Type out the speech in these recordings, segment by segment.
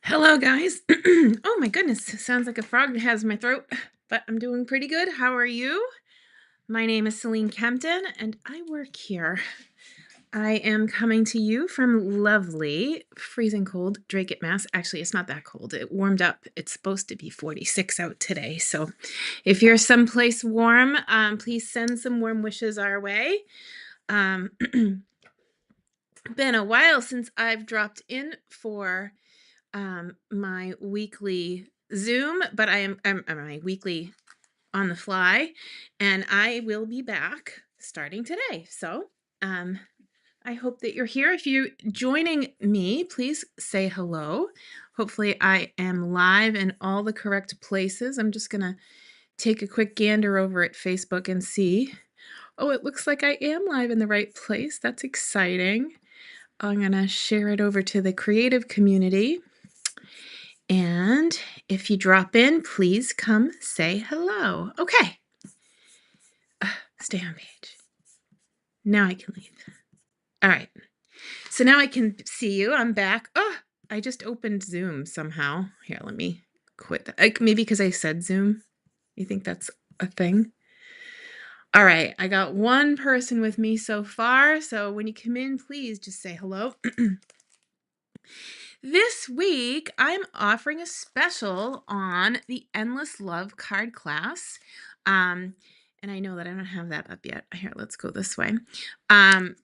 Hello, guys. Oh my goodness, sounds like a frog has my throat, but I'm doing pretty good. How are you? My name is Selene Kempton, and I work here. I am coming to you from lovely, freezing cold Drake, Mass. Actually, it's not that cold. It warmed up. It's supposed to be 46 out today. So if you're someplace warm, please send some warm wishes our way. Been a while since I've dropped in for my weekly Zoom, but I'm my weekly on the fly, and I will be back starting today. So um, I hope that you're here. If you're joining me, please say hello. Hopefully, I am live in all the correct places. I'm just gonna take a quick gander over at Facebook and see. Oh, it looks like I am live in the right place. That's exciting. I'm gonna share it over to the creative community. And if you drop in, please come say hello. Okay. Stay on page. Now I can leave. All right. So now I can see you. I'm back. Oh, I just opened Zoom somehow. Here, let me quit that. Maybe because I said Zoom. You think that's a thing? All right. I got one person with me so far. So when you come in, please just say hello. This week, I'm offering a special on the Endless Love card class. And I know that I don't have that up yet. Here, let's go this way. And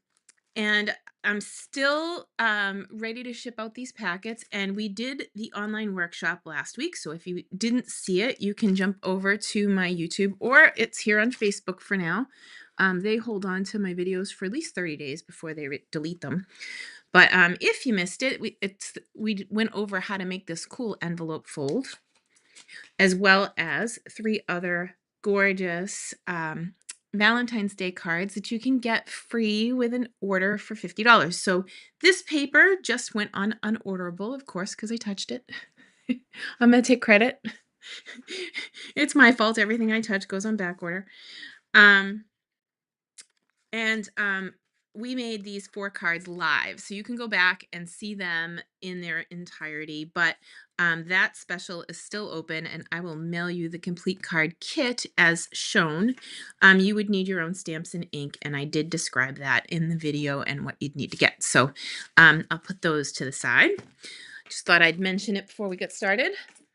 I'm still ready to ship out these packets. And we did the online workshop last week. So if you didn't see it, you can jump over to my YouTube, or it's here on Facebook for now. They hold on to my videos for at least 30 days before they delete them. But if you missed it, we went over how to make this cool envelope fold, as well as 3 other gorgeous Valentine's Day cards that you can get free with an order for $50. So this paper just went on unorderable, of course, because I touched it. I'm going to take credit. It's my fault. Everything I touch goes on back order. We made these 4 cards live, so you can go back and see them in their entirety, but that special is still open, and I will mail you the complete card kit as shown. You would need your own stamps and ink, and I did describe that in the video and what you'd need to get. So I'll put those to the side. Just thought I'd mention it before we get started.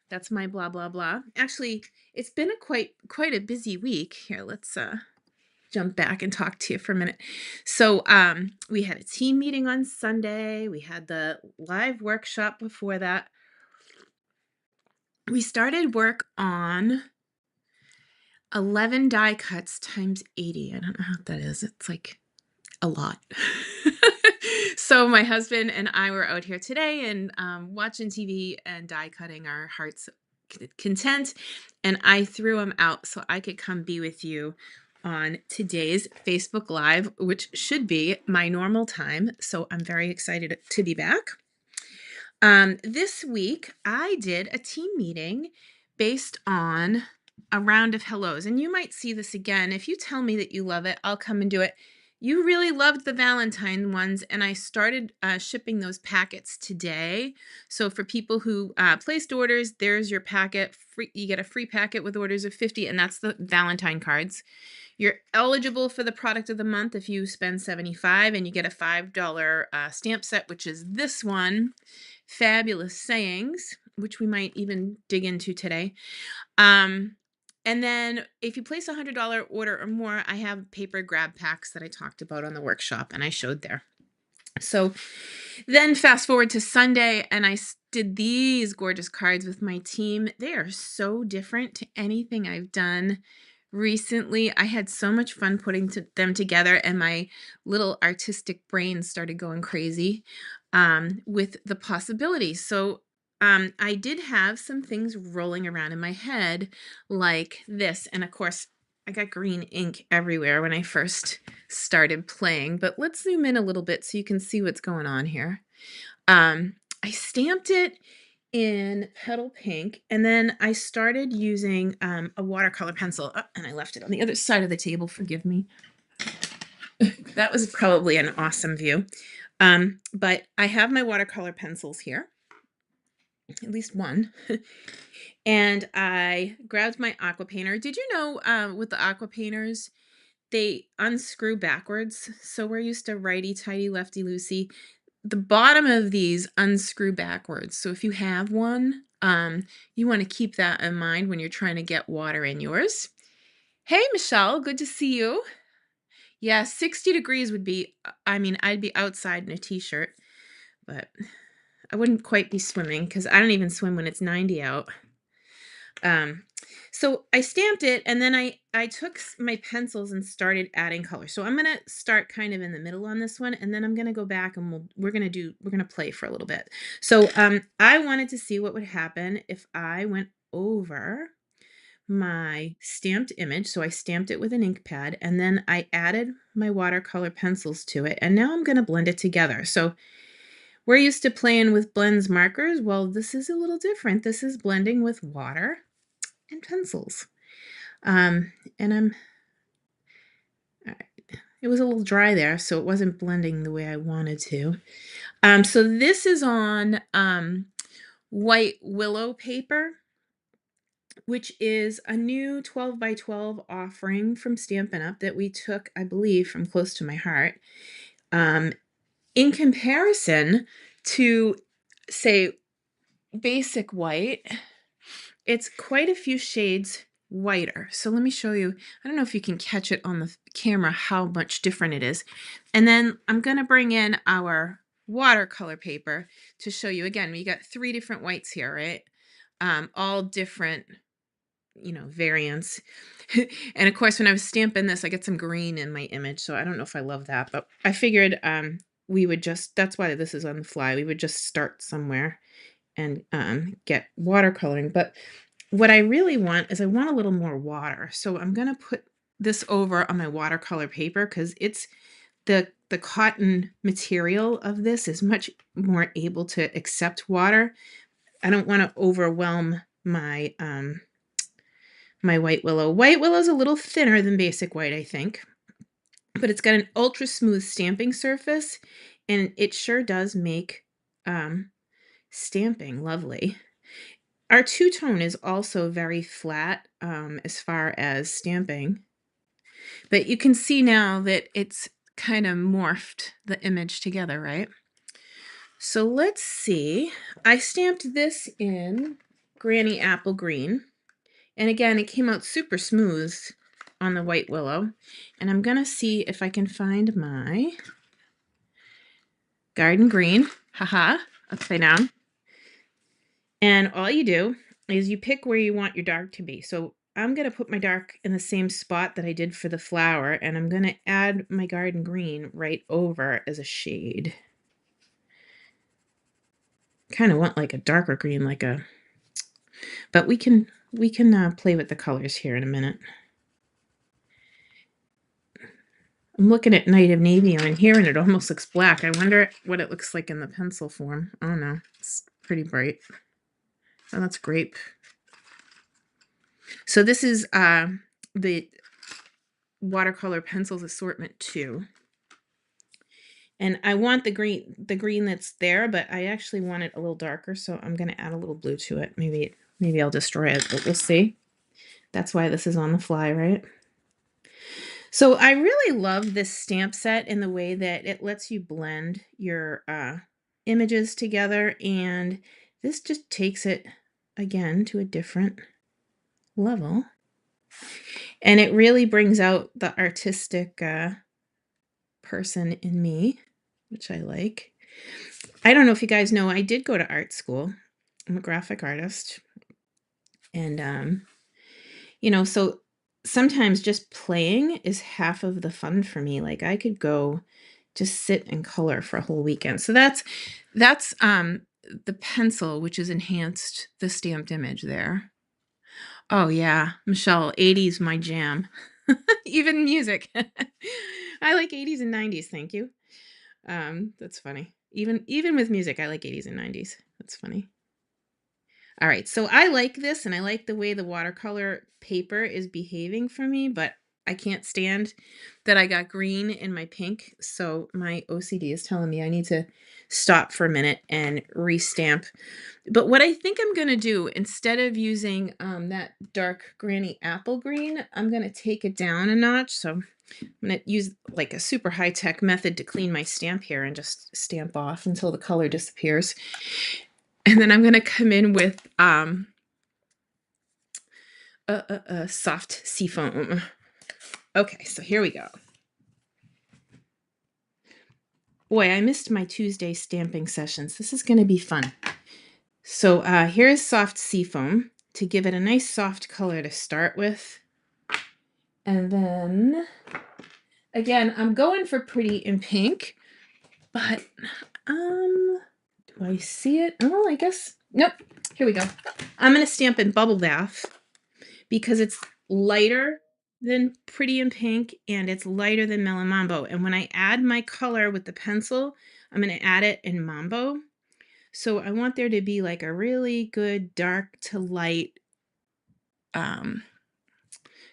That's my blah, blah, blah. Actually, it's been quite a busy week. Here, let's jump back and talk to you for a minute. So we had a team meeting on Sunday. We had the live workshop before that. We started work on 11 die cuts times 80. I don't know how that is. It's like a lot. So my husband and I were out here today and watching TV and die cutting our hearts content. And I threw them out so I could come be with you on today's Facebook Live, which should be my normal time. So I'm very excited to be back. This week, I did a team meeting based on a round of hellos. And you might see this again. If you tell me that you love it, I'll come and do it. You really loved the Valentine ones, and I started shipping those packets today. So for people who placed orders, there's your packet. You get a free packet with orders of 50, and that's the Valentine cards. You're eligible for the product of the month if you spend $75, and you get a $5 stamp set, which is this one, Fabulous Sayings, which we might even dig into today. And then if you place a $100 order or more, I have paper grab packs that I talked about on the workshop and I showed there. So then fast forward to Sunday, and I did these gorgeous cards with my team. They are so different to anything I've done recently. I had so much fun putting them together, and my little artistic brain started going crazy with the possibilities. So I did have some things rolling around in my head like this. And of course, I got green ink everywhere when I first started playing. But let's zoom in a little bit so you can see what's going on here. I stamped it in petal pink, and then I started using a watercolor pencil. And I left it on the other side of the table. Forgive me. That was probably an awesome view. But I have my watercolor pencils here. at least one. And I grabbed my aqua painter. Did you know with the aqua painters, they unscrew backwards? So we're used to righty tighty, lefty loosey. The bottom of these unscrew backwards. So if you have one, you want to keep that in mind when you're trying to get water in yours. Hey, Michelle, good to see you. Yeah, 60 degrees would be, I mean, I'd be outside in a t-shirt, but I wouldn't quite be swimming because I don't even swim when it's 90 out. Um, so I stamped it, and then I took my pencils and started adding color. So I'm gonna start kind of in the middle on this one, and then I'm gonna go back and we're gonna play for a little bit. So I wanted to see what would happen if I went over my stamped image. So I stamped it with an ink pad, and then I added my watercolor pencils to it, and now I'm gonna blend it together. So we're used to playing with blends markers. Well, this is a little different. This is blending with water and pencils. And it was a little dry there, so it wasn't blending the way I wanted to. So this is on white willow paper, which is a new 12 by 12 offering from Stampin' Up! That we took, I believe, from Close to My Heart. In comparison to, say, basic white, it's quite a few shades whiter. So let me show you. I don't know if you can catch it on the camera how much different it is. And then I'm going to bring in our watercolor paper to show you. Again, we got 3 different whites here, right? All different, variants. And of course, when I was stamping this, I get some green in my image. So I don't know if I love that, but I figured we would just, that's why this is on the fly. We would just start somewhere and get watercoloring. But what I really want is I want a little more water. So I'm going to put this over on my watercolor paper because it's the cotton material of this is much more able to accept water. I don't want to overwhelm my my white willow. White willow is a little thinner than basic white, I think, but it's got an ultra smooth stamping surface, and it sure does make stamping lovely. Our two-tone is also very flat as far as stamping, but you can see now that it's kind of morphed the image together, right? So let's see. I stamped this in Granny Apple Green, and again, it came out super smooth on the white willow, and I'm gonna see if I can find my Garden Green, haha, upside down. And all you do is you pick where you want your dark to be. So I'm going to put my dark in the same spot that I did for the flower, and I'm going to add my Garden Green right over as a shade. Kind of want like a darker green, but we can play with the colors here in a minute. I'm looking at Night of Navy on here, and it almost looks black. I wonder what it looks like in the pencil form. Oh no, it's pretty bright. Oh, that's grape. So this is the watercolor pencils assortment 2. And I want the green that's there, but I actually want it a little darker, so I'm going to add a little blue to it. Maybe I'll destroy it, but we'll see. That's why this is on the fly, right? So I really love this stamp set in the way that it lets you blend your images together, and this just takes it again to a different level. And it really brings out the artistic person in me, which I like. I don't know if you guys know, I did go to art school. I'm a graphic artist. And, so sometimes just playing is half of the fun for me. Like I could go just sit and color for a whole weekend. So that's the pencil, which has enhanced the stamped image there. Oh yeah, Michelle, 80s my jam. Even music. I like 80s and 90s, thank you. That's funny. Even with music, I like 80s and 90s. That's funny. All right, so I like this, and I like the way the watercolor paper is behaving for me, but I can't stand that I got green in my pink, so my OCD is telling me I need to stop for a minute and restamp. But what I think I'm gonna do, instead of using, that dark granny apple green, I'm gonna take it down a notch. So I'm gonna use, like, a super high-tech method to clean my stamp here and just stamp off until the color disappears. And then I'm gonna come in with, soft seafoam. Okay, so here we go. Boy, I missed my Tuesday stamping sessions. This is gonna be fun. So here's soft seafoam to give it a nice soft color to start with. And then, again, I'm going for pretty in pink, but do I see it? Oh, I guess, nope. Here we go. I'm gonna stamp in Bubble Bath because it's lighter than Pretty in Pink and it's lighter than Melon Mambo. And when I add my color with the pencil, I'm gonna add it in Mambo. So I want there to be like a really good dark to light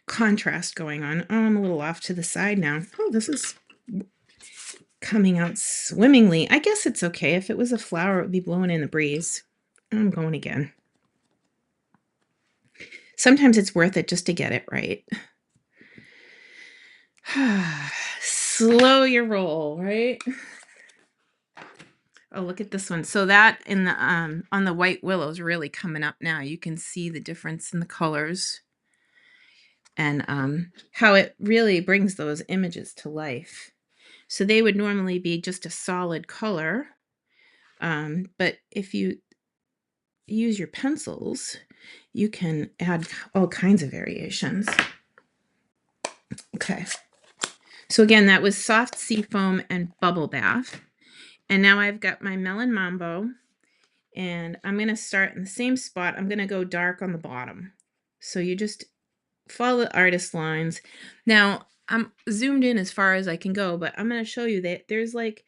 contrast going on. Oh, I'm a little off to the side now. Oh, this is coming out swimmingly. I guess it's okay. If it was a flower, it would be blowing in the breeze. I'm going again. Sometimes it's worth it just to get it right. Slow your roll, right? Oh, look at this one. So that in the on the white willow is really coming up now. You can see the difference in the colors and how it really brings those images to life. So they would normally be just a solid color, but if you use your pencils, you can add all kinds of variations. Okay. So again, that was Soft Seafoam and Bubble Bath. And now I've got my Melon Mambo, and I'm going to start in the same spot. I'm going to go dark on the bottom. So you just follow the artist lines. Now, I'm zoomed in as far as I can go, but I'm going to show you that there's like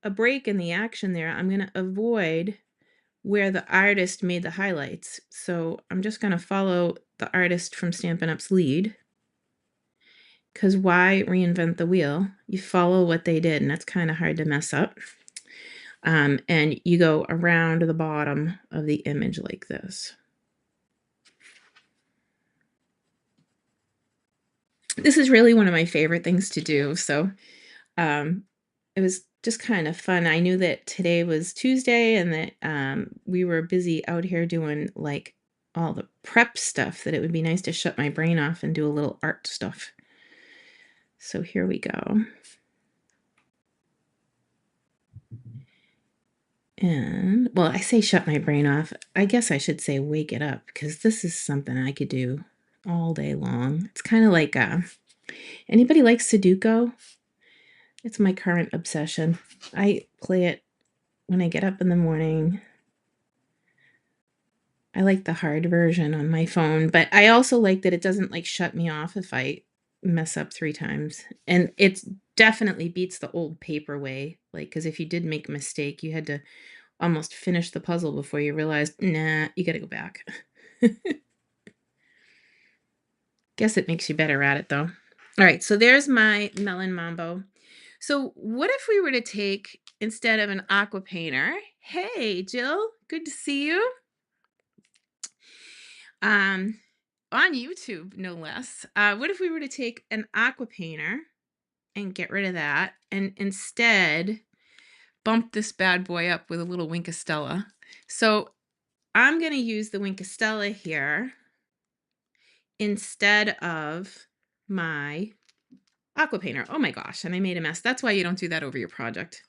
a break in the action there. I'm going to avoid where the artist made the highlights. So I'm just going to follow the artist from Stampin' Up's lead. Because why reinvent the wheel? You follow what they did, and that's kind of hard to mess up. And you go around the bottom of the image like this. This is really one of my favorite things to do. So it was just kind of fun. I knew that today was Tuesday and that we were busy out here doing like all the prep stuff, that it would be nice to shut my brain off and do a little art stuff. So here we go. And, well, I say shut my brain off. I guess I should say wake it up, because this is something I could do all day long. It's kind of like, anybody like Sudoku? It's my current obsession. I play it when I get up in the morning. I like the hard version on my phone, but I also like that it doesn't like shut me off if I mess up 3 times. And it definitely beats the old paper way. Like, because if you did make a mistake, you had to almost finish the puzzle before you realized, nah, you got to go back. Guess it makes you better at it though. All right, so there's my Melon Mambo. So what if we were to take, instead of an aqua painter, hey, Jill, good to see you. On YouTube, no less. What if we were to take an aqua painter and get rid of that and instead bump this bad boy up with a little Wink of Stella? So I'm going to use the Wink of Stella here instead of my aqua painter. Oh my gosh, and I made a mess. That's why you don't do that over your project.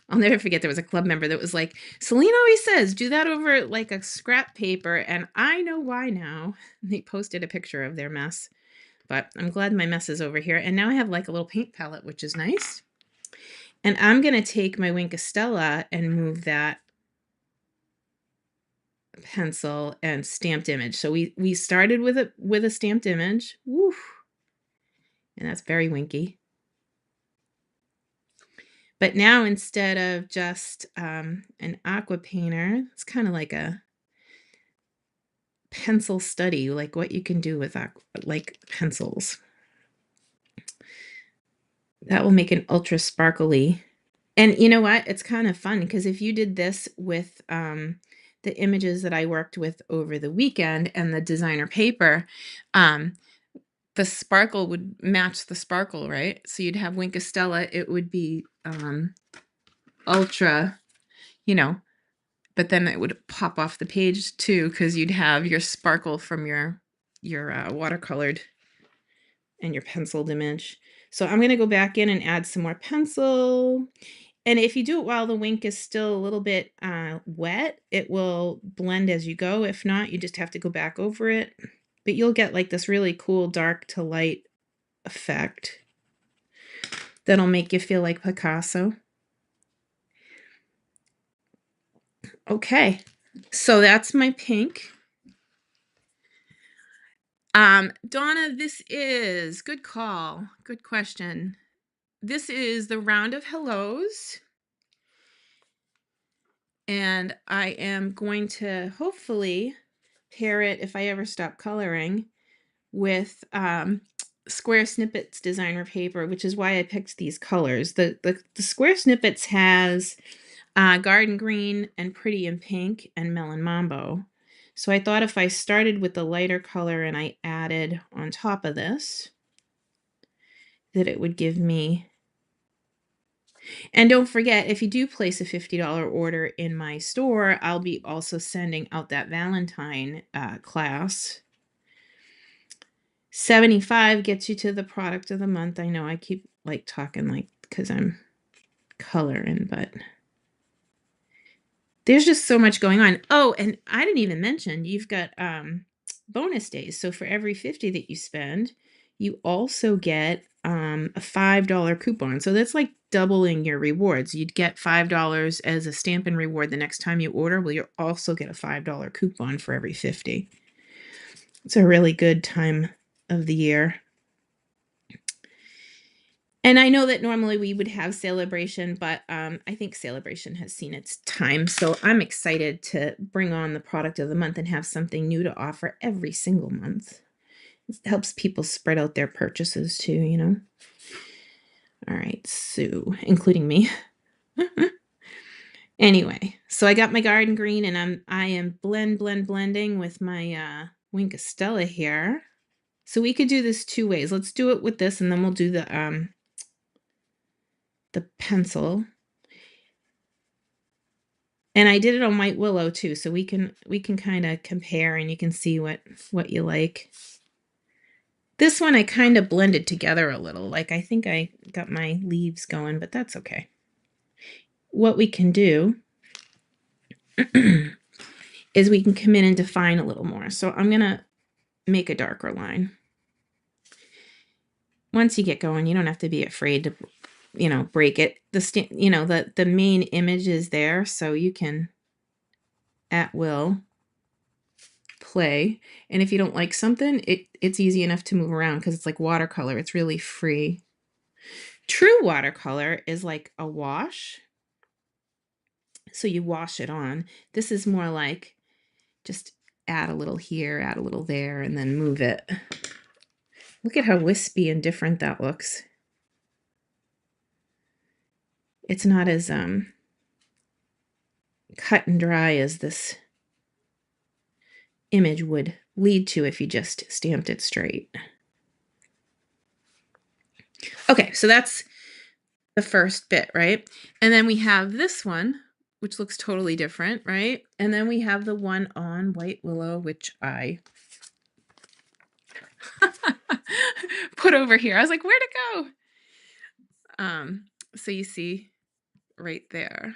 I'll never forget, there was a club member that was like, Selene always says, do that over like a scrap paper, and I know why now. They posted a picture of their mess, but I'm glad my mess is over here. And now I have like a little paint palette, which is nice. And I'm going to take my Wink of Stella and move that pencil and stamped image. So we started with a stamped image. Woo. And that's very winky. But now instead of just an aqua painter, it's kind of like a pencil study, like what you can do with like pencils. That will make an ultra sparkly. And you know what? It's kind of fun because if you did this with the images that I worked with over the weekend and the designer paper, um, the sparkle would match the sparkle, right? So you'd have Wink of Stella. It would be ultra, you know, but then it would pop off the page too because you'd have your sparkle from your watercolored and your penciled image. So I'm going to go back in and add some more pencil. And if you do it while the wink is still a little bit wet, it will blend as you go. If not, you just have to go back over it. But you'll get like this really cool dark to light effect that'll make you feel like Picasso. Okay, so that's my pink. Donna, this is, good call, good question. This is the round of hellos. And I am going to hopefully pair it, if I ever stop coloring, with Square Snippets designer paper, which is why I picked these colors. The Square Snippets has Garden Green and Pretty in Pink and Melon Mambo. So I thought if I started with the lighter color and I added on top of this, that it would give me. And don't forget, if you do place a $50 order in my store, I'll be also sending out that Valentine class. $75 gets you to the product of the month. I know I keep like talking like because I'm coloring, but there's just so much going on. Oh, and I didn't even mention you've got bonus days. So for every $50 that you spend, you also get a $5 coupon. So that's like doubling your rewards. You'd get $5 as a Stampin' reward the next time you order. Well, you'll also get a $5 coupon for every 50. It's a really good time of the year. And I know that normally we would have Celebration, but I think Celebration has seen its time. So I'm excited to bring on the product of the month and have something new to offer every single month. It helps people spread out their purchases too, you know. All right, so including me. Anyway, so I got my Garden Green and I am blending with my Wink of Stella here. So we could do this two ways. Let's do it with this and then we'll do the pencil. And I did it on White Willow too, so we can kind of compare and you can see what you like. This one I kind of blended together a little. Like I think I got my leaves going, but that's okay. What we can do is we can come in and define a little more. So I'm going to make a darker line. Once you get going, you don't have to be afraid to, you know, break it. The main image is there, so you can at will play. And if you don't like something, it's easy enough to move around because it's like watercolor. It's really free. True watercolor is like a wash. So you wash it on. This is more like just add a little here, add a little there, and then move it. Look at how wispy and different that looks. It's not as cut and dry as this image would lead to if you just stamped it straight. Okay, so that's the first bit, right? And then we have this one, which looks totally different, right? And then we have the one on White Willow, which I put over here. I was like, where'd it go? So you see right there.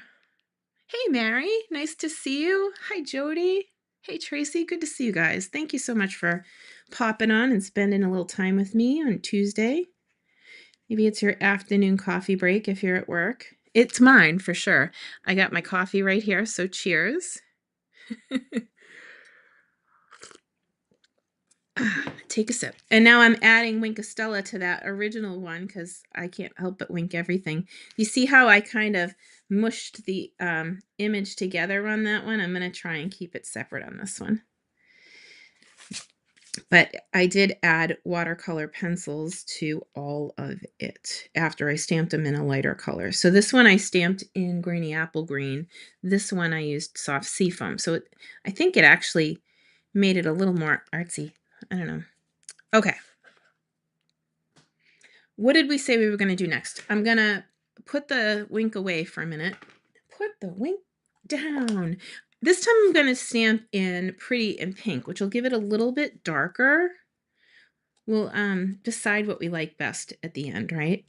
Hey, Mary, nice to see you. Hi, Jody. Hey, Tracy, good to see you guys. Thank you so much for popping on and spending a little time with me on Tuesday. Maybe it's your afternoon coffee break if you're at work. It's mine for sure. I got my coffee right here, so cheers. Take a sip. And now I'm adding Wink of Stella to that original one because I can't help but wink everything. You see how I kind of mushed the image together on that one? I'm going to try and keep it separate on this one. But I did add watercolor pencils to all of it after I stamped them in a lighter color. So this one I stamped in Granny Apple Green. This one I used soft seafoam. So I think it actually made it a little more artsy. I don't know. Okay. What did we say we were going to do next? I'm going to put the wink away for a minute. Put the wink down. This time I'm going to stamp in Pretty in Pink, which will give it a little bit darker. We'll decide what we like best at the end, right?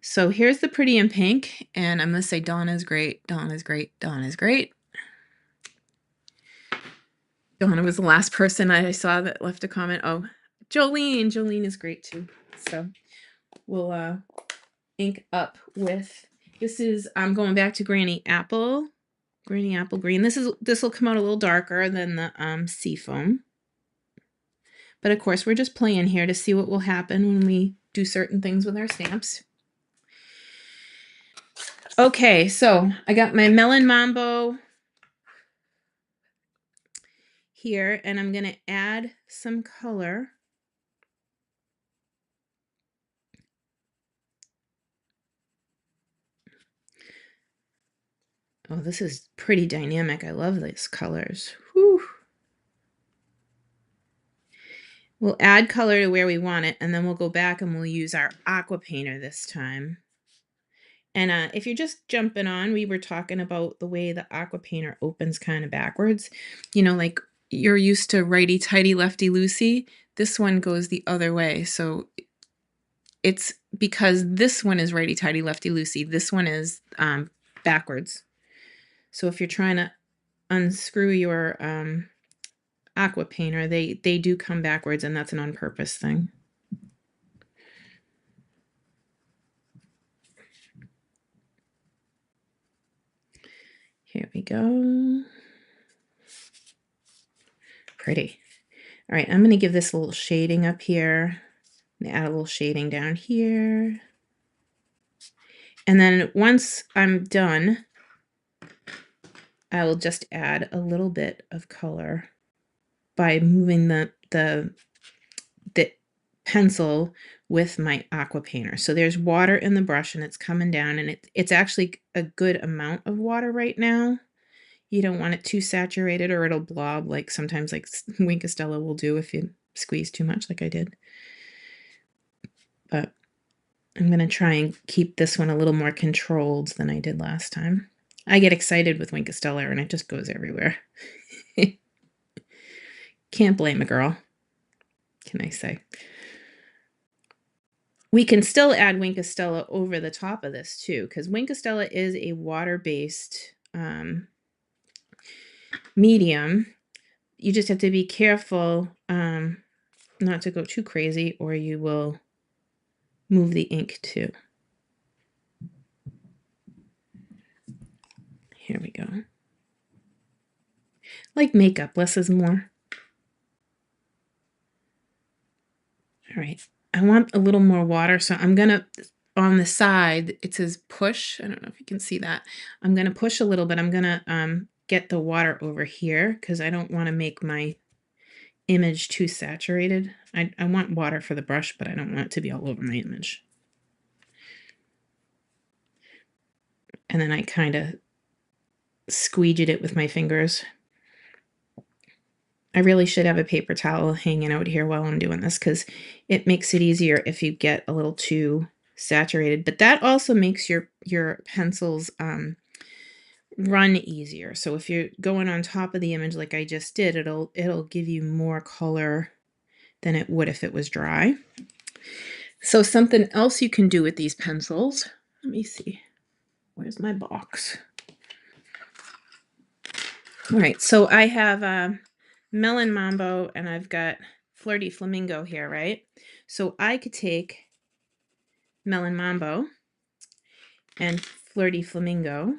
So here's the Pretty in Pink, and I'm going to say Donna's great, Donna's great, Donna's great. Donna was the last person I saw that left a comment. Oh, Jolene is great too. So we'll ink up with, this is, I'm going back to Granny Apple Green. This will come out a little darker than the seafoam. But of course, we're just playing here to see what will happen when we do certain things with our stamps. Okay, so I got my Melon Mambo here, and I'm going to add some color. Oh, this is pretty dynamic. I love these colors. Whew. We'll add color to where we want it, and then we'll go back and we'll use our aqua painter this time. And if you're just jumping on, we were talking about the way the aqua painter opens kind of backwards. You know, like you're used to righty-tighty, lefty-loosey. This one goes the other way. So it's because this one is righty-tighty, lefty-loosey. This one is backwards. So if you're trying to unscrew your aqua painter, they do come backwards, and that's an on-purpose thing. Here we go. Pretty. All right, I'm going to give this a little shading up here. Add a little shading down here. And then once I'm done, I will just add a little bit of color by moving the pencil with my aqua painter. So there's water in the brush and it's coming down, and it's actually a good amount of water right now. You don't want it too saturated or it'll blob, like sometimes like Wink Estella will do if you squeeze too much like I did. But I'm going to try and keep this one a little more controlled than I did last time. I get excited with Wink Estella and it just goes everywhere. Can't blame a girl, can I say. We can still add Wink Estella over the top of this too, because Wink Estella is a water-based medium. You just have to be careful not to go too crazy, or you will move the ink too. Here we go. Like makeup, less is more. All right, I want a little more water, so I'm gonna, on the side, it says push. I don't know if you can see that. I'm gonna push a little bit. I'm gonna get the water over here because I don't want to make my image too saturated. I want water for the brush, but I don't want it to be all over my image. And then I kind of squeegeed it with my fingers. I really should have a paper towel hanging out here while I'm doing this because it makes it easier if you get a little too saturated. But that also makes your pencils run easier. So if you're going on top of the image like I just did, it'll give you more color than it would if it was dry. So something else you can do with these pencils, let me see, where's my box? All right, so I have Melon Mambo and I've got Flirty Flamingo here, right? So I could take Melon Mambo and Flirty Flamingo,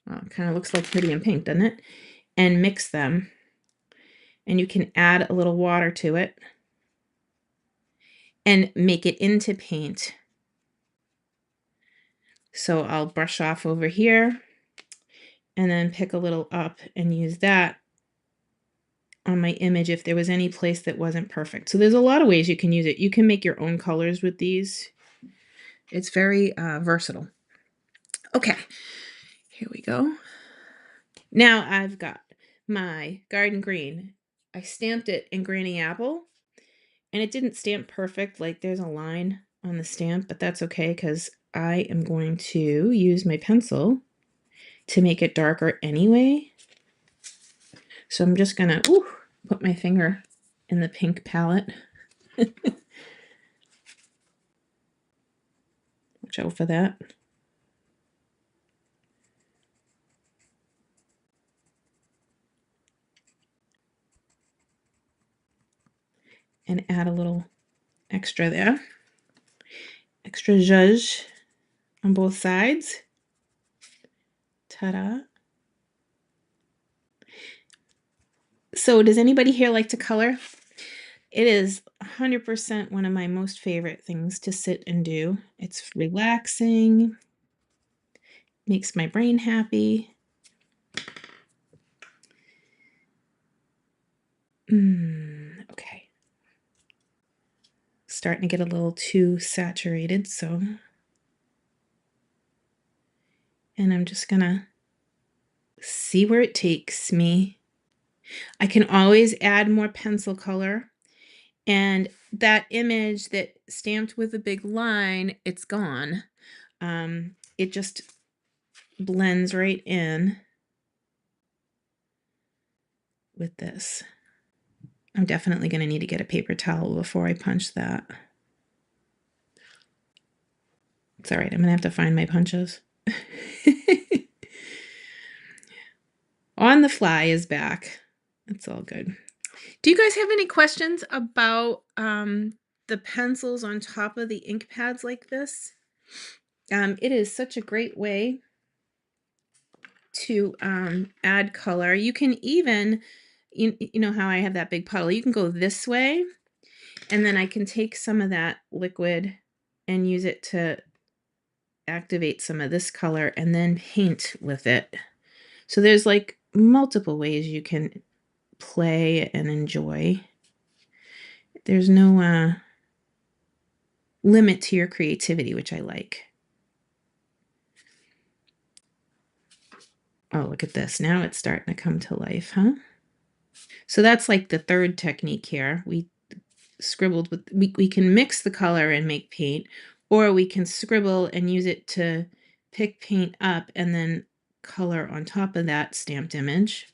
it kind of looks like Pretty in Pink, doesn't it? And mix them, and you can add a little water to it and make it into paint. So I'll brush off over here and then pick a little up and use that on my image if there was any place that wasn't perfect. So there's a lot of ways you can use it. You can make your own colors with these. It's very versatile. Okay, here we go. Now I've got my garden green. I stamped it in Granny Apple, and it didn't stamp perfect. Like there's a line on the stamp, but that's okay because I am going to use my pencil to make it darker anyway. So I'm just gonna put my finger in the pink palette. Watch out for that. And add a little extra there. Extra zhuzh on both sides. Ta-da. So does anybody here like to color? It is 100% one of my most favorite things to sit and do. It's relaxing, makes my brain happy. Okay. Starting to get a little too saturated, so. And I'm just gonna see where it takes me. I can always add more pencil color. And that image that stamped with a big line, it's gone. It just blends right in with this. I'm definitely going to need to get a paper towel before I punch that. It's all right. I'm going to have to find my punches. On the Fly is back. It's all good. Do you guys have any questions about the pencils on top of the ink pads like this? It is such a great way to add color. You can even, you know how I have that big puddle, you can go this way, and then I can take some of that liquid and use it to activate some of this color and then paint with it. So there's like multiple ways you can play and enjoy. There's no limit to your creativity, which I like. Oh, look at this. Now it's starting to come to life, huh? So that's like the third technique here. We scribbled with, we can mix the color and make paint, or we can scribble and use it to pick paint up and then color on top of that stamped image.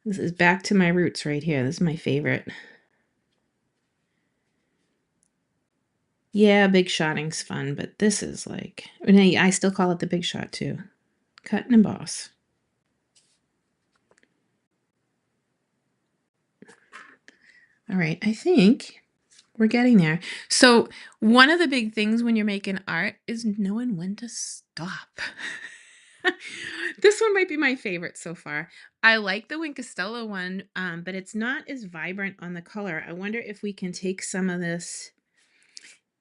This is back to my roots right here. This is my favorite. Yeah, big shotting's fun, but this is like, I still call it the big shot too. Cut and emboss. All right, I think we're getting there. So one of the big things when you're making art is knowing when to stop. This one might be my favorite so far. I like the Wink Costello one, but it's not as vibrant on the color. I wonder if we can take some of this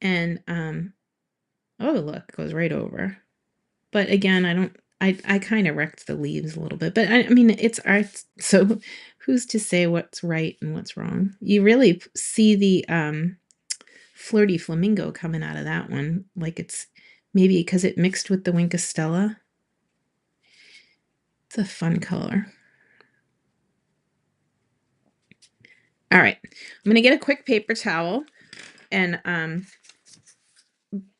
and, oh, look, it goes right over. But again, I kind of wrecked the leaves a little bit, but I mean, it's art, so who's to say what's right and what's wrong? You really see the flirty flamingo coming out of that one, like it's maybe because it mixed with the Wink Stella. It's a fun color. All right, I'm gonna get a quick paper towel and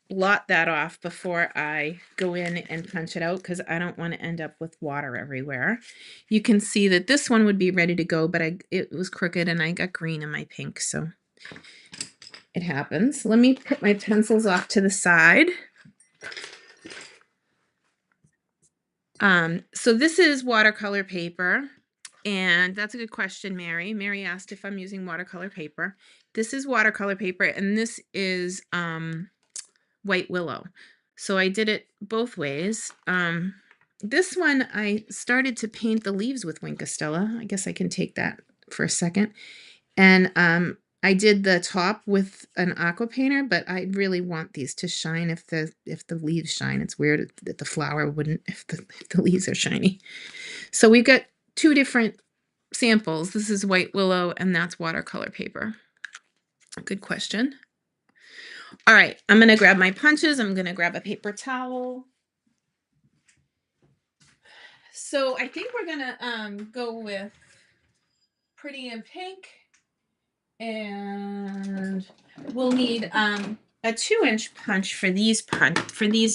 blot that off before I go in and punch it out because I don't want to end up with water everywhere. You can see that this one would be ready to go, but it was crooked and I got green in my pink, so it happens. Let me put my pencils off to the side. So this is watercolor paper, and that's a good question, Mary. Mary asked if I'm using watercolor paper. This is watercolor paper, and this is White Willow. So I did it both ways. This one, I started to paint the leaves with Wink Stella. I guess I can take that for a second. And I did the top with an aqua painter, but I really want these to shine if the leaves shine. It's weird that the flower wouldn't if the leaves are shiny. So we've got two different samples. This is white willow and that's watercolor paper. Good question. All right, I'm gonna grab my punches. I'm gonna grab a paper towel. So I think we're gonna go with Pretty in Pink, and we'll need a 2-inch punch for these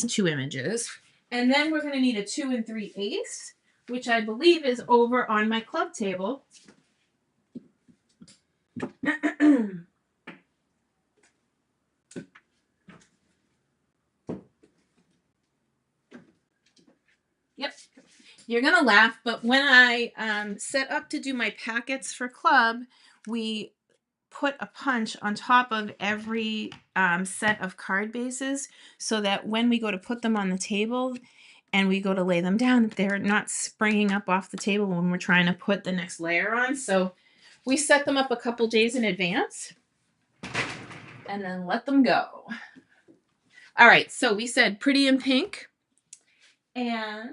two images, and then we're gonna need a 2 3/8, which I believe is over on my club table. Yep. You're gonna laugh, but when I set up to do my packets for club, we put a punch on top of every set of card bases so that when we go to put them on the table and we go to lay them down, they're not springing up off the table when we're trying to put the next layer on. So we set them up a couple days in advance and then let them go. All right, so we said Pretty in Pink and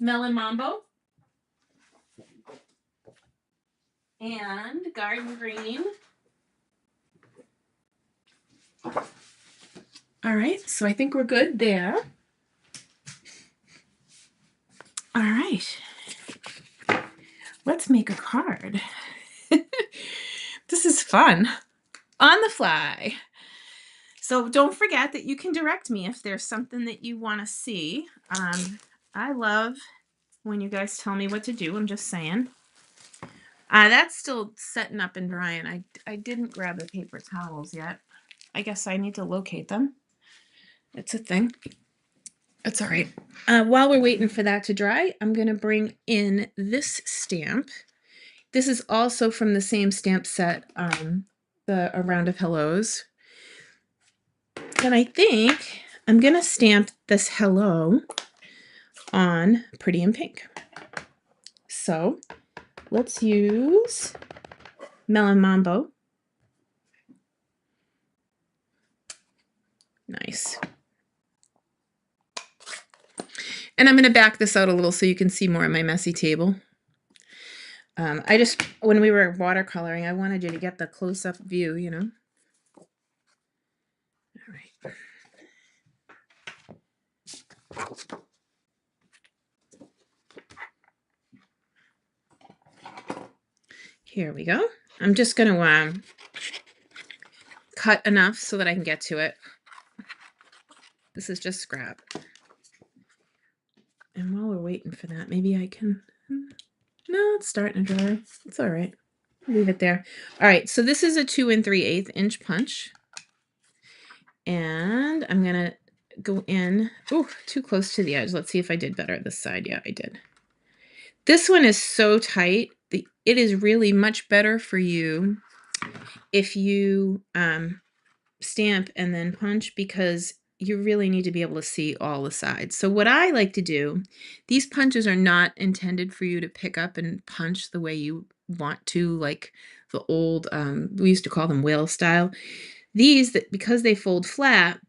Melon Mambo and Garden Green. All right, so I think we're good there. All right, let's make a card. This is fun. On the fly. So don't forget that you can direct me if there's something that you want to see. I love when you guys tell me what to do. I'm just saying. That's still setting up and drying. I didn't grab the paper towels yet. I guess I need to locate them. It's a thing. That's all right. While we're waiting for that to dry, I'm going to bring in this stamp. This is also from the same stamp set, A Round of Hellos. And I think I'm going to stamp this hello on Pretty in Pink. So let's use Melon Mambo. Nice. And I'm going to back this out a little so you can see more of my messy table. When we were watercoloring, I wanted you to get the close-up view, you know. All right. Here we go. I'm just going to cut enough so that I can get to it. This is just scrap. And while we're waiting for that, maybe I can... No, it's starting to dry. It's all right. Leave it there. All right, so this is a 2 3/8 inch punch. And I'm going to go in... Oh, too close to the edge. Let's see if I did better this side. Yeah, I did. This one is so tight. It is really much better for you if you stamp and then punch, because you really need to be able to see all the sides. So what I like to do, these punches are not intended for you to pick up and punch the way you want to, like the old, we used to call them whale style. These, because they fold flat,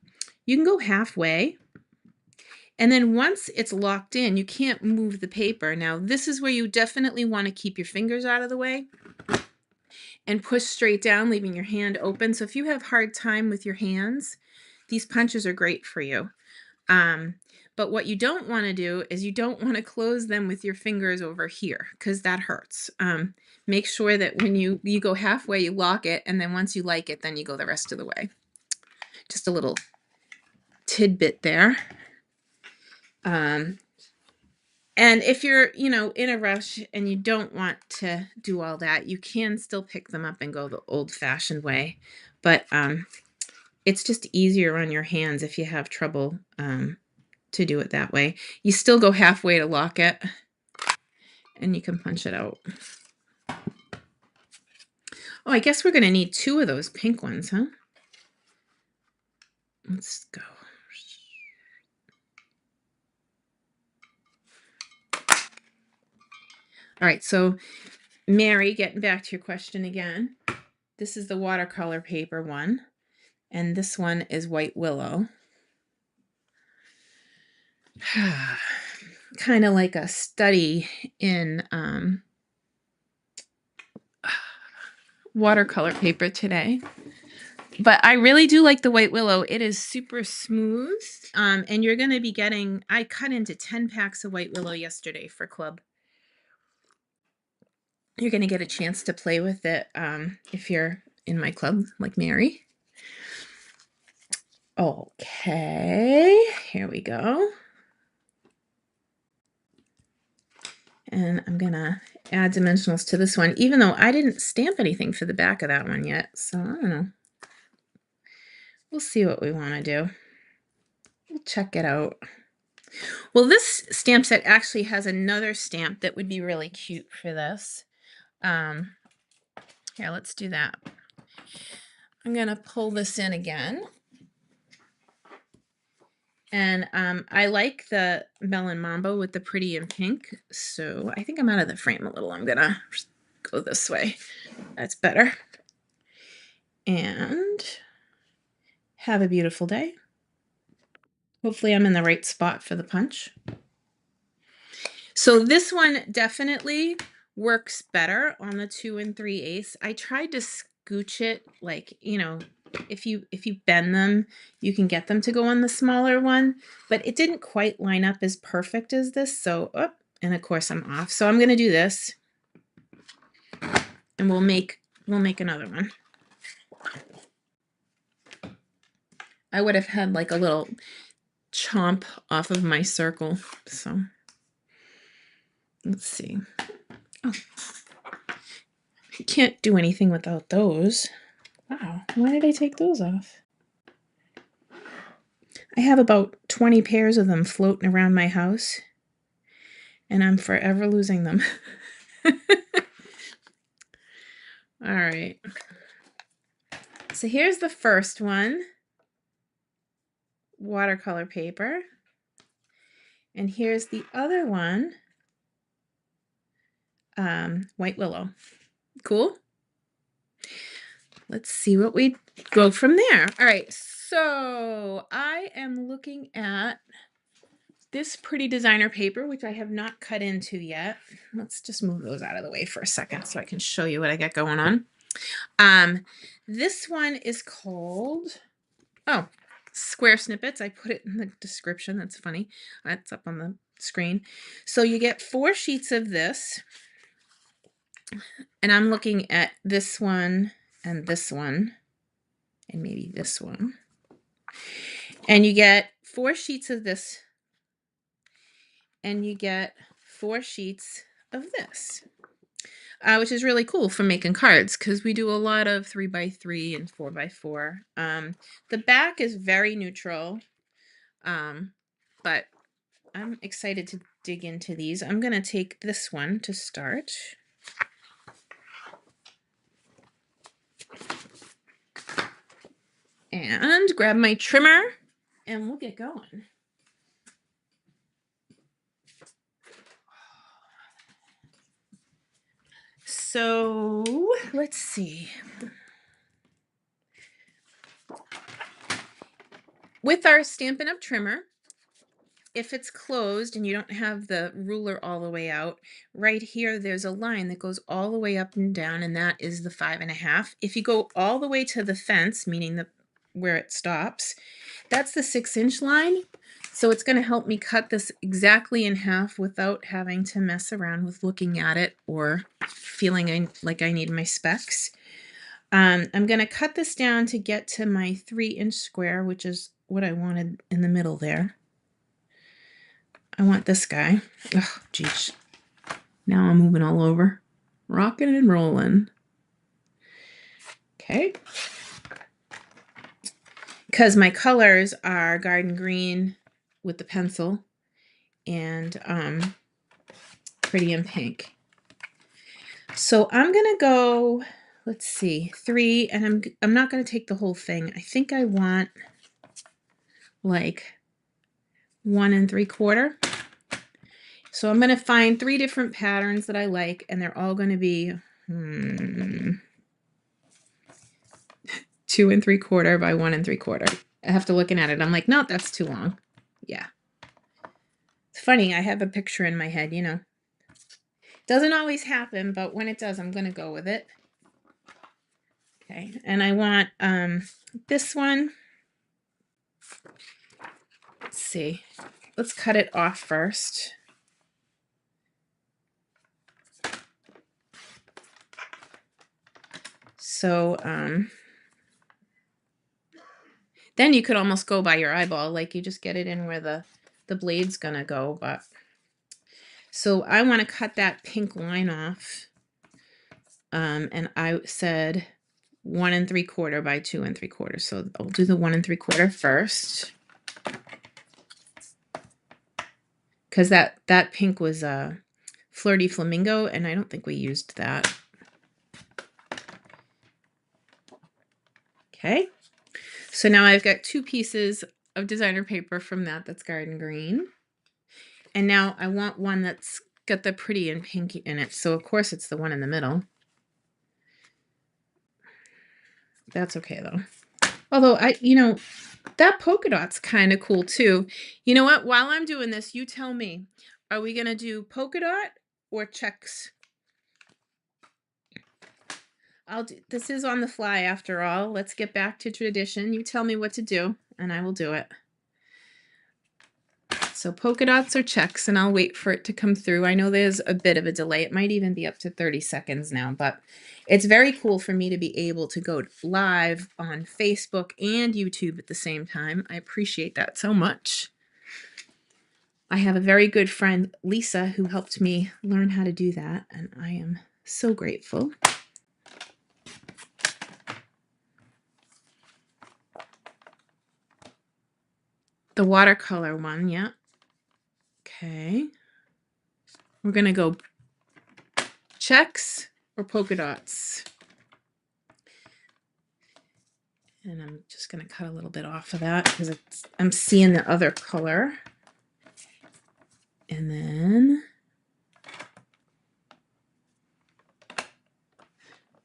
you can go halfway. And then once it's locked in, you can't move the paper. Now, this is where you definitely want to keep your fingers out of the way and push straight down, leaving your hand open. So if you have hard time with your hands, these punches are great for you. But what you don't want to do is you don't want to close them with your fingers over here, because that hurts. Make sure that when you go halfway, you lock it, and then once you like it, then you go the rest of the way. Just a little tidbit there. And if you're, in a rush and you don't want to do all that, you can still pick them up and go the old-fashioned way. But it's just easier on your hands if you have trouble to do it that way. You still go halfway to lock it, and you can punch it out. Oh, I guess we're going to need 2 of those pink ones, huh? Let's go. All right, so Mary, getting back to your question again. This is the watercolor paper one, and this one is White Willow. Kind of like a study in watercolor paper today. But I really do like the White Willow. It is super smooth. And you're going to be getting, I cut into 10 packs of White Willow yesterday for club. You're going to get a chance to play with it if you're in my club like Mary. Okay, here we go. And I'm going to add dimensionals to this one, even though I didn't stamp anything for the back of that one yet. So I don't know. We'll see what we want to do. We'll check it out. Well, this stamp set actually has another stamp that would be really cute for this. Here, let's do that. I'm going to pull this in again. And I like the Melon Mambo with the pretty in pink. So I think I'm out of the frame a little. I'm going to go this way. That's better. And have a beautiful day. Hopefully I'm in the right spot for the punch. So this one definitely works better on the 2 3/8. I tried to scooch it, like, you know, if you bend them, you can get them to go on the smaller one, but it didn't quite line up as perfect as this. So, and of course I'm off. So I'm going to do this, and we'll make another one. I would have had like a little chomp off of my circle. So let's see. Oh, you can't do anything without those. Wow, why did I take those off? I have about 20 pairs of them floating around my house, and I'm forever losing them. All right. So here's the first one, watercolor paper. And here's the other one, White Willow. Cool? Let's see what we go from there. All right, so I am looking at this pretty designer paper, which I have not cut into yet. Let's just move those out of the way for a second so I can show you what I got going on. This one is called, Square Snippets. I put it in the description. That's funny. That's up on the screen. So you get 4 sheets of this. And I'm looking at this one and maybe this one. And you get 4 sheets of this, and you get 4 sheets of this, which is really cool for making cards because we do a lot of 3x3 and 4x4. The back is very neutral, but I'm excited to dig into these. I'm going to take this one to start. And grab my trimmer, and we'll get going. So let's see. With our Stampin' Up! Trimmer, if it's closed and you don't have the ruler all the way out, right here there's a line that goes all the way up and down, and that is the 5.5. If you go all the way to the fence, meaning where it stops, that's the 6-inch line. So it's going to help me cut this exactly in half without having to mess around with looking at it or feeling like I need my specs. I'm going to cut this down to get to my 3-inch square, which is what I wanted in the middle there. I want this guy. Oh, geez. Now I'm moving all over. Rocking and rolling. Okay. Because my colors are garden green with the pencil and pretty in pink. So I'm going to go, let's see, 3, and I'm not going to take the whole thing. I think I want like 1 3/4. So I'm going to find 3 different patterns that I like, and they're all going to be 2 3/4 by 1 3/4. I have to looking at it. I'm like, no, that's too long. Yeah. It's funny. I have a picture in my head, you know. Doesn't always happen, but when it does, I'm going to go with it. Okay. And I want this one. Let's see. Let's cut it off first. So then you could almost go by your eyeball, like you just get it in where the blade's gonna go. But so I want to cut that pink line off, and I said 1 3/4 by 2 3/4. So I'll do the 1 3/4 first, because that pink was Flirty Flamingo, and I don't think we used that. Okay, so now I've got 2 pieces of designer paper from that's garden green. And now I want one that's got the pretty and pinky in it. So of course it's the one in the middle. That's okay though. Although that polka dot's kind of cool too. You know what? While I'm doing this, you tell me, are we going to do polka dot or checks? This is on the fly after all. Let's get back to tradition. You tell me what to do and I will do it. So polka dots or checks, and I'll wait for it to come through. I know there's a bit of a delay. It might even be up to 30 seconds now, but it's very cool for me to be able to go live on Facebook and YouTube at the same time. I appreciate that so much. I have a very good friend, Lisa, who helped me learn how to do that, and I am so grateful. The watercolor one, yeah. Okay. We're going to go checks or polka dots. And I'm just going to cut a little bit off of that because I'm seeing the other color. And then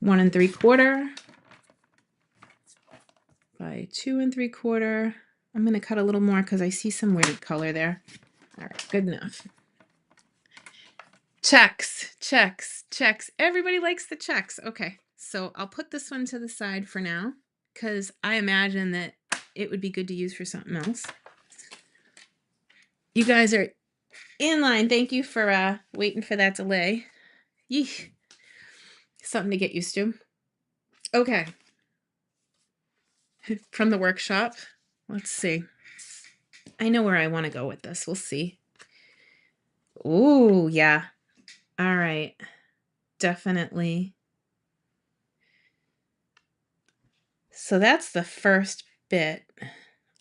1 3/4 by 2 3/4. I'm going to cut a little more because I see some weird color there. All right, good enough. Checks, checks, checks. Everybody likes the checks. Okay, so I'll put this one to the side for now because I imagine that it would be good to use for something else. You guys are in line. Thank you for waiting for that delay. Yeesh. Something to get used to. Okay. From the workshop. Let's see. I know where I want to go with this. We'll see. Ooh, yeah. All right. Definitely. So that's the first bit.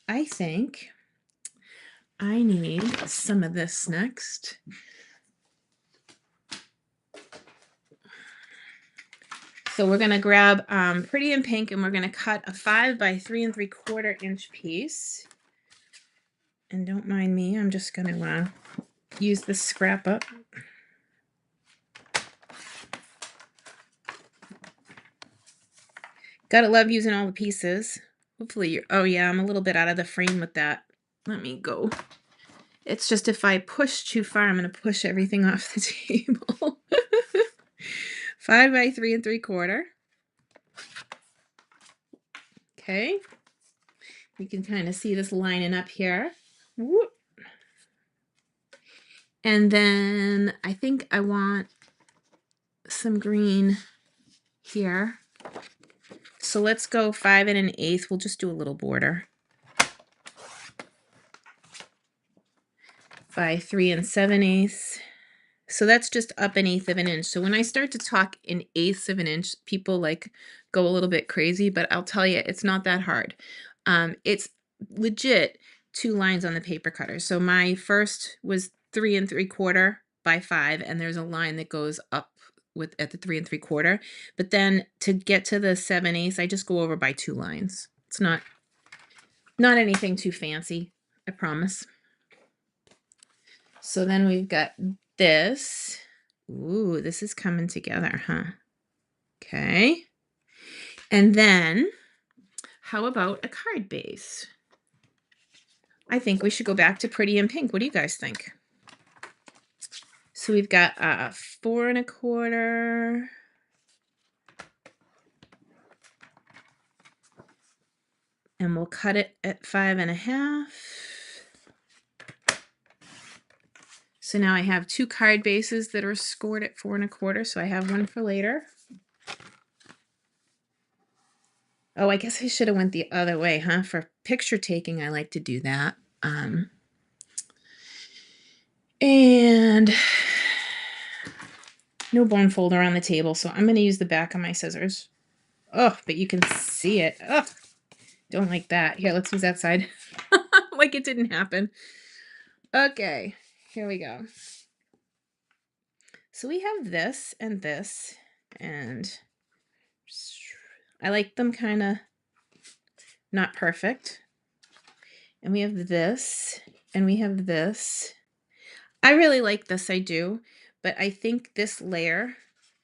I think I need some of this next. So we're going to grab Pretty in Pink, and we're going to cut a 5 by 3 3/4 inch piece. And don't mind me, I'm just going to use this scrap up. Gotta love using all the pieces. Hopefully you're, oh yeah, I'm a little bit out of the frame with that. Let me go. It's just if I push too far, I'm going to push everything off the table. 5 by 3 3/4. Okay. You can kind of see this lining up here. Whoop. And then I think I want some green here. So let's go 5 1/8. We'll just do a little border. By 3 7/8. So that's just up 1/8 of an inch. So when I start to talk in 1/8 of an inch, people like go a little bit crazy, but I'll tell you, it's not that hard. It's legit 2 lines on the paper cutter. So my first was 3 3/4 by 5, and there's a line that goes up at the 3 3/4. But then to get to the 7/8, I just go over by 2 lines. It's not anything too fancy, I promise. So then we've got this. Ooh, this is coming together, huh? Okay. And then how about a card base? I think we should go back to pretty in pink. What do you guys think? So we've got 4 1/4. And we'll cut it at 5 1/2. So now I have 2 card bases that are scored at 4 1/4. So I have one for later. Oh, I guess I should have went the other way, huh? For picture taking, I like to do that. And no bone folder on the table, so I'm going to use the back of my scissors. Oh, but you can see it. Oh, don't like that. Here, let's use that side. Like it didn't happen. Okay, here we go. So we have this, and I like them kind of not perfect. And we have this, and we have this. I really like this, I do, but I think this layer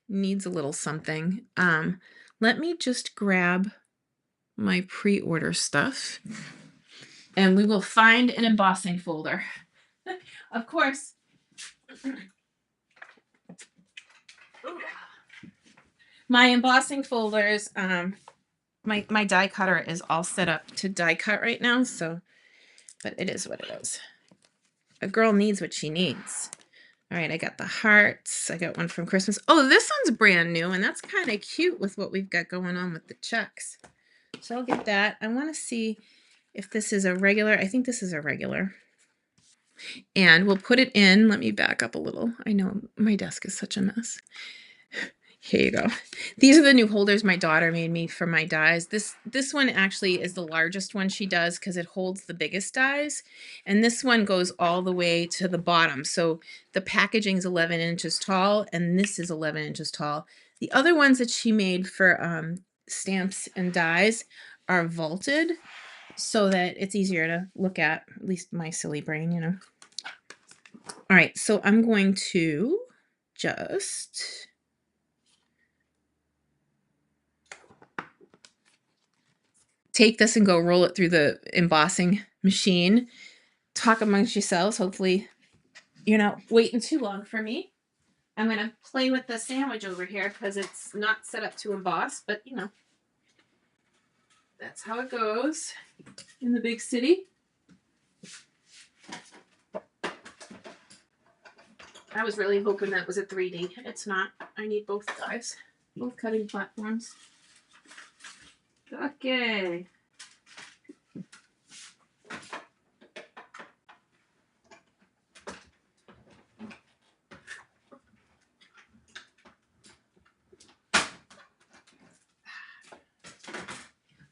needs a little something. Let me just grab my pre-order stuff, and we will find an embossing folder. Of course. My embossing folders, my die cutter is all set up to die cut right now, so, but it is what it is. A girl needs what she needs. All right, I got the hearts. I got one from Christmas. Oh, this one's brand new, and that's kind of cute with what we've got going on with the checks. So I'll get that. I want to see if this is a regular. I think this is a regular. And we'll put it in. Let me back up a little. I know my desk is such a mess. Here you go. These are the new holders my daughter made me for my dies. This one actually is the largest one she does because it holds the biggest dies. And this one goes all the way to the bottom. So the packaging is 11 inches tall, and this is 11 inches tall. The other ones that she made for stamps and dies are vaulted so that it's easier to look at least my silly brain, you know. All right, so I'm going to just take this and go roll it through the embossing machine. Talk amongst yourselves. Hopefully you're not waiting too long for me. I'm going to play with the sandwich over here because it's not set up to emboss, but you know, that's how it goes in the big city. I was really hoping that was a 3D. It's not. I need both guys. Both cutting platforms. Okay.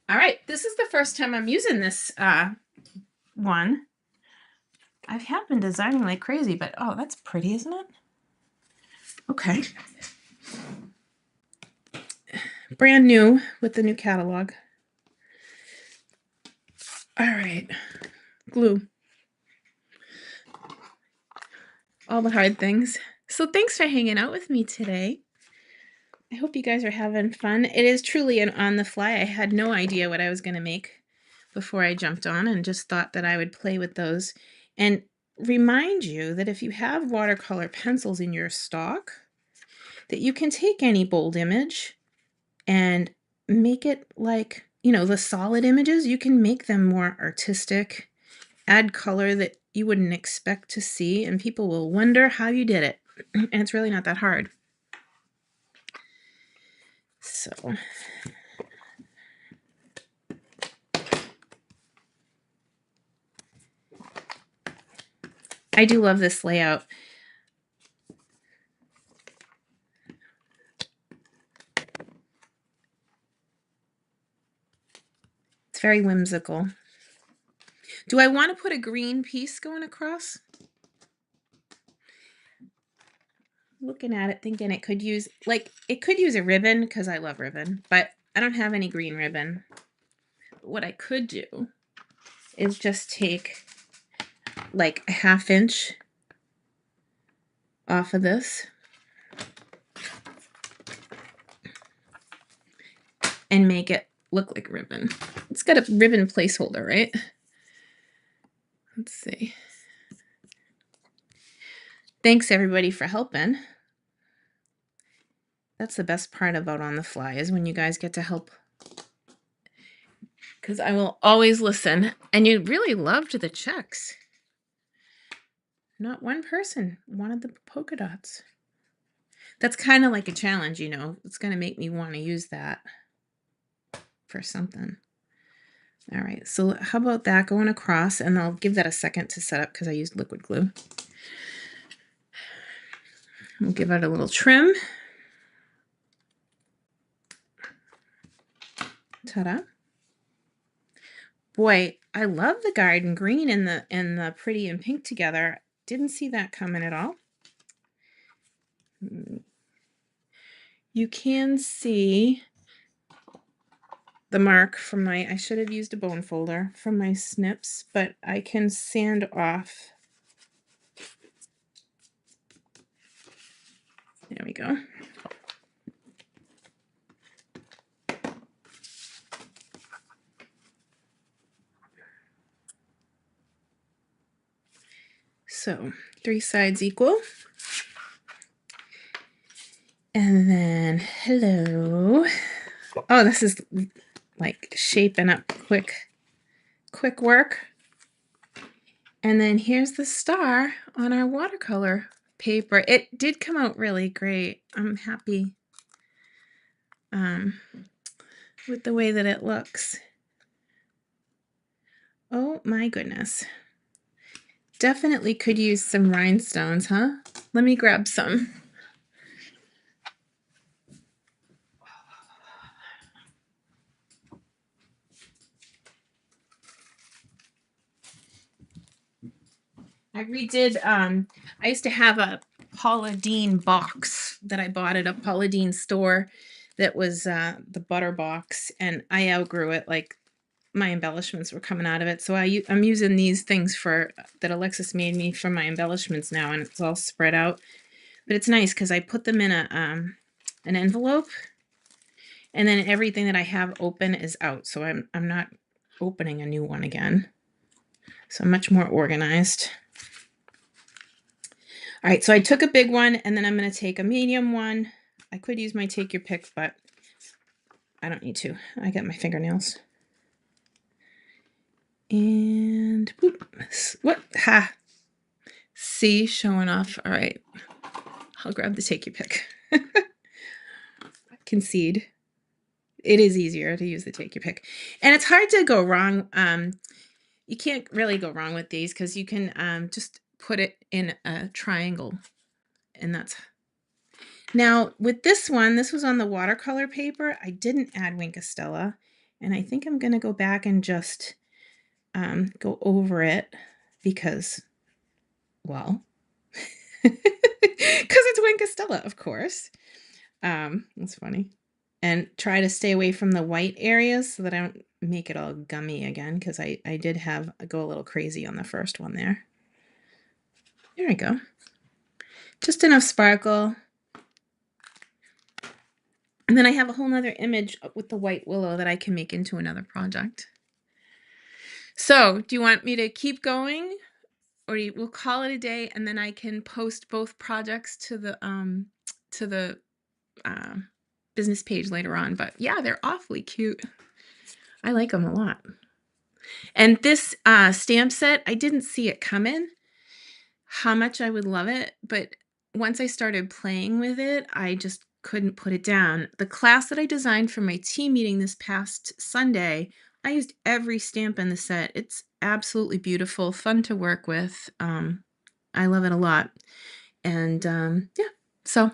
All right, this is the first time I'm using this one. I have been designing like crazy, but oh, that's pretty, isn't it? Okay. Brand new with the new catalog. All right, glue. All the hard things. So thanks for hanging out with me today. I hope you guys are having fun. It is truly an on the fly. I had no idea what I was going to make before I jumped on and just thought that I would play with those. And remind you that if you have watercolor pencils in your stock, that you can take any bold image and make it like, you know, the solid images, you can make them more artistic, add color that you wouldn't expect to see, and people will wonder how you did it. And it's really not that hard. So I do love this layout. It's very whimsical. Do I want to put a green piece going across? Looking at it, thinking it could use, like, it could use a ribbon because I love ribbon, but I don't have any green ribbon. What I could do is just take like a 1/2 inch off of this and make it look like ribbon. It's got a ribbon placeholder, right? Let's see. Thanks everybody for helping. That's the best part about On the Fly, is when you guys get to help, because I will always listen. And you really loved the checks. Not one person wanted the polka dots. That's kind of like a challenge, you know. It's going to make me want to use that for something. All right, so how about that going across, and I'll give that a second to set up because I used liquid glue. We'll give it a little trim. Ta-da. Boy, I love the garden green and the pretty and pink together. Didn't see that coming at all. You can see the mark from my, I should have used a bone folder from my snips, but I can sand off. There we go. So 3 sides equal. And then, hello. Oh, this is like shaping up quick work. And then here's the star on our watercolor paper. It did come out really great. I'm happy with the way that it looks. Oh my goodness. Definitely could use some rhinestones, huh? Let me grab some. I redid, I used to have a Paula Deen box that I bought at a Paula Deen store that was the butter box, and I outgrew it. Like, my embellishments were coming out of it. So I'm using these things that Alexis made me for my embellishments now, and it's all spread out. But it's nice because I put them in an envelope, and then everything that I have open is out. So I'm not opening a new one again. So I'm much more organized. All right, so I took a big one, and then I'm going to take a medium one. I could use my take your pick, but I don't need to. I got my fingernails. And boop. What? Ha. See, showing off. All right. I'll grab the take your pick. Concede. It is easier to use the take your pick. And it's hard to go wrong. You can't really go wrong with these because you can just put it in a triangle. And that's... Now, with this one, this was on the watercolor paper. I didn't add Wink of Stella. And I think I'm going to go back and just go over it because, well, because it's Wink of Stella, of course. That's funny. And try to stay away from the white areas so that I don't make it all gummy again, because I did go a little crazy on the first one there. There we go. Just enough sparkle. And then I have a whole nother image with the white willow that I can make into another project. So, do you want me to keep going? Or we'll call it a day, and then I can post both projects to the business page later on. But yeah, they're awfully cute. I like them a lot. And this stamp set, I didn't see it coming, how much I would love it. But once I started playing with it, I just couldn't put it down. The class that I designed for my team meeting this past Sunday, I used every stamp in the set. It's absolutely beautiful, fun to work with. I love it a lot. And yeah, so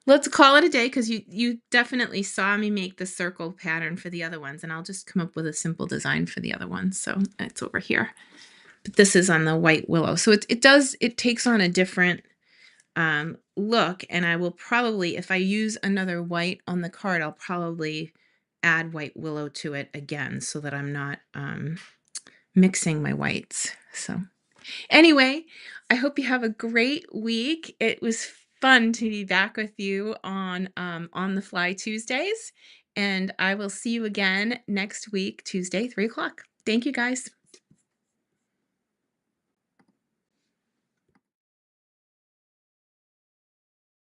let's call it a day, because you definitely saw me make the circle pattern for the other ones, and I'll just come up with a simple design for the other ones. So it's over here. But this is on the white willow. So it takes on a different look, and I will probably, if I use another white on the card, I'll probably add white willow to it again so that I'm not mixing my whites. So Anyway, I hope you have a great week. It was fun to be back with you on the Fly Tuesdays, and I will see you again next week, Tuesday, 3 o'clock. Thank you, guys.